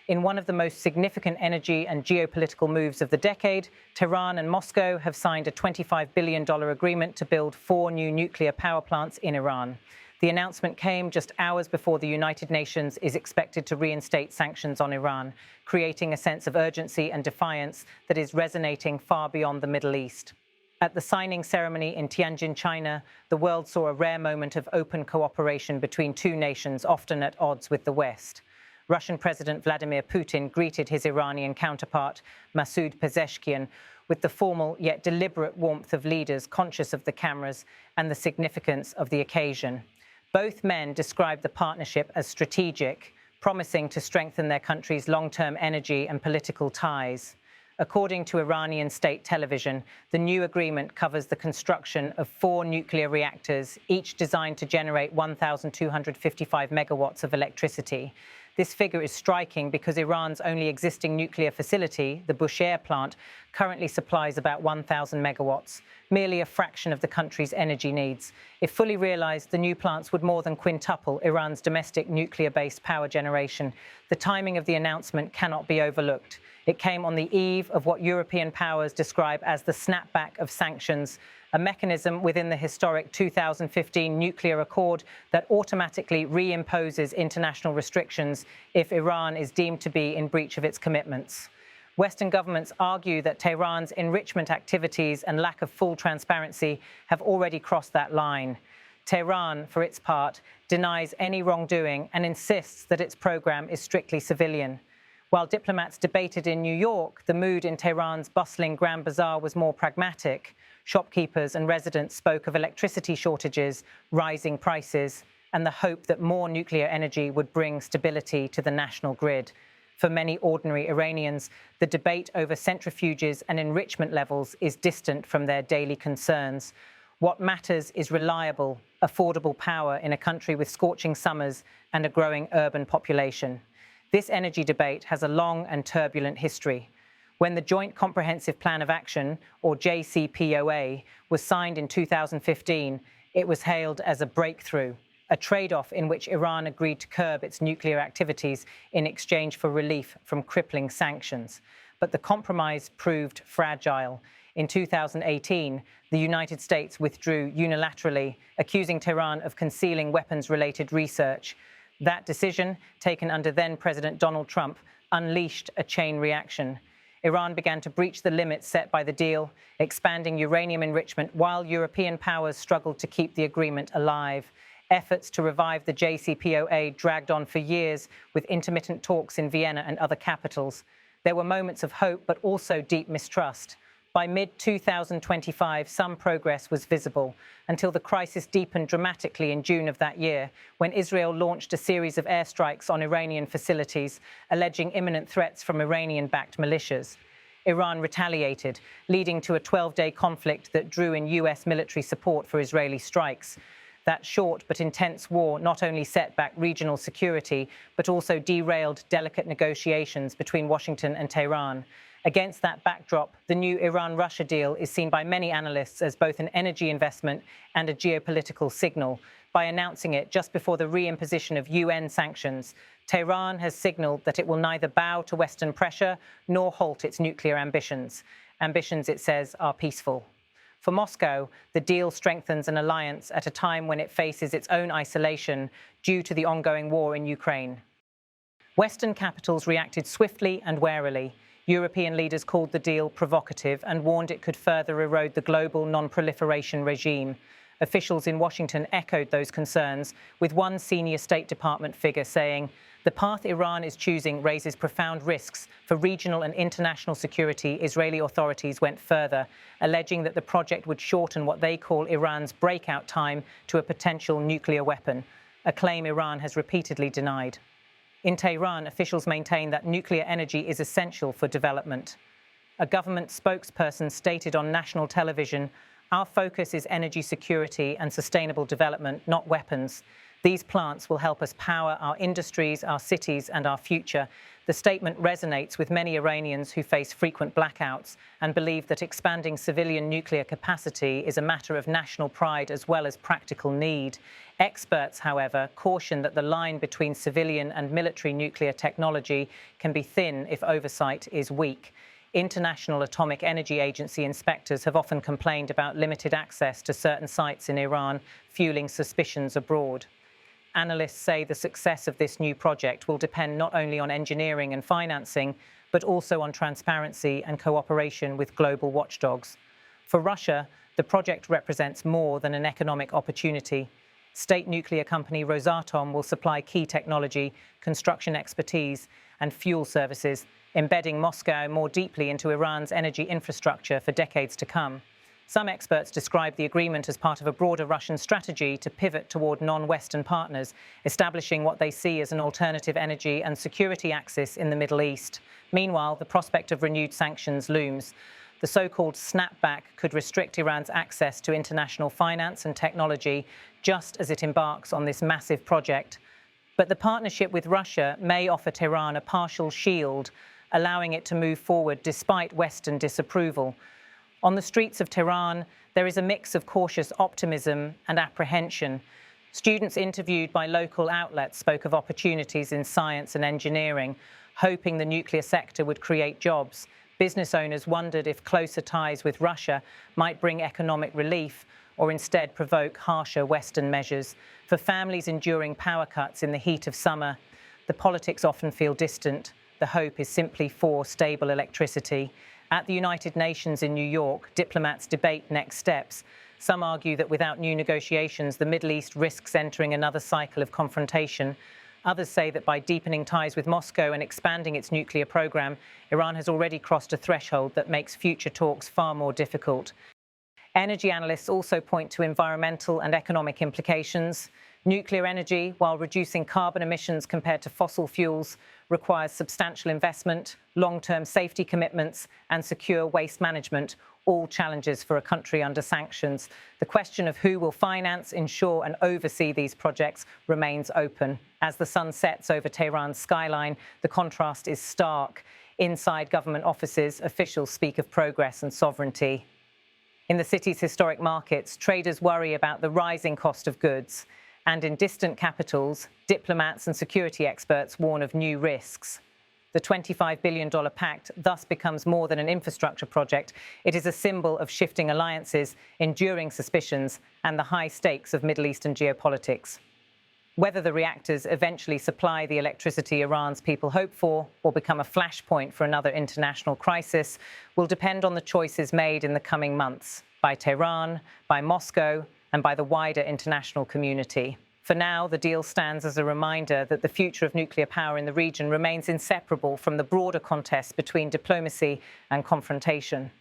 In one of the most significant energy and geopolitical moves of the decade, Tehran and Moscow have signed a $25 billion agreement to build 4 new nuclear power plants in Iran. The announcement came just hours before the United Nations is expected to reinstate sanctions on Iran, creating a sense of urgency and defiance that is resonating far beyond the Middle East. At the signing ceremony in Tianjin, China, the world saw a rare moment of open cooperation between two nations often at odds with the West. Russian President Vladimir Putin greeted his Iranian counterpart, Masoud Pezeshkian, with the formal yet deliberate warmth of leaders conscious of the cameras and the significance of the occasion. Both men described the partnership as strategic, promising to strengthen their country's long-term energy and political ties. According to Iranian state television, the new agreement covers the construction of 4 nuclear reactors, each designed to generate 1,255 megawatts of electricity. This figure is striking because Iran's only existing nuclear facility, the Bushehr plant, currently supplies about 1,000 megawatts, merely a fraction of the country's energy needs. If fully realized, the new plants would more than quintuple Iran's domestic nuclear-based power generation. The timing of the announcement cannot be overlooked. It came on the eve of what European powers describe as the snapback of sanctions, a mechanism within the historic 2015 nuclear accord that automatically reimposes international restrictions if Iran is deemed to be in breach of its commitments. Western governments argue that Tehran's enrichment activities and lack of full transparency have already crossed that line. Tehran, for its part, denies any wrongdoing and insists that its program is strictly civilian. While diplomats debated in New York, the mood in Tehran's bustling Grand Bazaar was more pragmatic. Shopkeepers and residents spoke of electricity shortages, rising prices, and the hope that more nuclear energy would bring stability to the national grid. For many ordinary Iranians, the debate over centrifuges and enrichment levels is distant from their daily concerns. What matters is reliable, affordable power in a country with scorching summers and a growing urban population. This energy debate has a long and turbulent history. When the Joint Comprehensive Plan of Action, or JCPOA, was signed in 2015, it was hailed as a breakthrough, a trade-off in which Iran agreed to curb its nuclear activities in exchange for relief from crippling sanctions. But the compromise proved fragile. In 2018, the United States withdrew unilaterally, accusing Tehran of concealing weapons-related research. That decision, taken under then-President Donald Trump, unleashed a chain reaction. Iran began to breach the limits set by the deal, expanding uranium enrichment while European powers struggled to keep the agreement alive. Efforts to revive the JCPOA dragged on for years, with intermittent talks in Vienna and other capitals. There were moments of hope, but also deep mistrust. By mid-2025, some progress was visible, until the crisis deepened dramatically in June of that year, when Israel launched a series of airstrikes on Iranian facilities, alleging imminent threats from Iranian-backed militias. Iran retaliated, leading to a 12-day conflict that drew in US military support for Israeli strikes. That short but intense war not only set back regional security, but also derailed delicate negotiations between Washington and Tehran. Against that backdrop, the new Iran-Russia deal is seen by many analysts as both an energy investment and a geopolitical signal. By announcing it just before the reimposition of UN sanctions, Tehran has signaled that it will neither bow to Western pressure nor halt its nuclear ambitions. Ambitions, it says, are peaceful. For Moscow, the deal strengthens an alliance at a time when it faces its own isolation due to the ongoing war in Ukraine. Western capitals reacted swiftly and warily. European leaders called the deal provocative and warned it could further erode the global non-proliferation regime. Officials in Washington echoed those concerns, with one senior State Department figure saying, "The path Iran is choosing raises profound risks for regional and international security." Israeli authorities went further, alleging that the project would shorten what they call Iran's breakout time to a potential nuclear weapon, a claim Iran has repeatedly denied. In Tehran, officials maintain that nuclear energy is essential for development. A government spokesperson stated on national television, "Our focus is energy security and sustainable development, not weapons." These plants will help us power our industries, our cities, and our future. The statement resonates with many Iranians who face frequent blackouts and believe that expanding civilian nuclear capacity is a matter of national pride as well as practical need. Experts, however, caution that the line between civilian and military nuclear technology can be thin if oversight is weak. International Atomic Energy Agency inspectors have often complained about limited access to certain sites in Iran, fueling suspicions abroad. Analysts say the success of this new project will depend not only on engineering and financing, but also on transparency and cooperation with global watchdogs. For Russia, the project represents more than an economic opportunity. State nuclear company Rosatom will supply key technology, construction expertise, and fuel services, embedding Moscow more deeply into Iran's energy infrastructure for decades to come. Some experts describe the agreement as part of a broader Russian strategy to pivot toward non-Western partners, establishing what they see as an alternative energy and security axis in the Middle East. Meanwhile, the prospect of renewed sanctions looms. The so-called snapback could restrict Iran's access to international finance and technology just as it embarks on this massive project. But the partnership with Russia may offer Tehran a partial shield, allowing it to move forward despite Western disapproval. On the streets of Tehran, there is a mix of cautious optimism and apprehension. Students interviewed by local outlets spoke of opportunities in science and engineering, hoping the nuclear sector would create jobs. Business owners wondered if closer ties with Russia might bring economic relief or instead provoke harsher Western measures. For families enduring power cuts in the heat of summer, the politics often feel distant. The hope is simply for stable electricity. At the United Nations in New York, diplomats debate next steps. Some argue that without new negotiations, the Middle East risks entering another cycle of confrontation. Others say that by deepening ties with Moscow and expanding its nuclear program, Iran has already crossed a threshold that makes future talks far more difficult. Energy analysts also point to environmental and economic implications. Nuclear energy, while reducing carbon emissions compared to fossil fuels, requires substantial investment, long-term safety commitments, and secure waste management, all challenges for a country under sanctions. The question of who will finance, ensure, and oversee these projects remains open. As the sun sets over Tehran's skyline, the contrast is stark. Inside government offices, officials speak of progress and sovereignty. In the city's historic markets, traders worry about the rising cost of goods. And in distant capitals, diplomats and security experts warn of new risks. The $25 billion pact thus becomes more than an infrastructure project. It is a symbol of shifting alliances, enduring suspicions, and the high stakes of Middle Eastern geopolitics. Whether the reactors eventually supply the electricity Iran's people hope for or become a flashpoint for another international crisis will depend on the choices made in the coming months by Tehran, by Moscow, and by the wider international community. For now, the deal stands as a reminder that the future of nuclear power in the region remains inseparable from the broader contest between diplomacy and confrontation.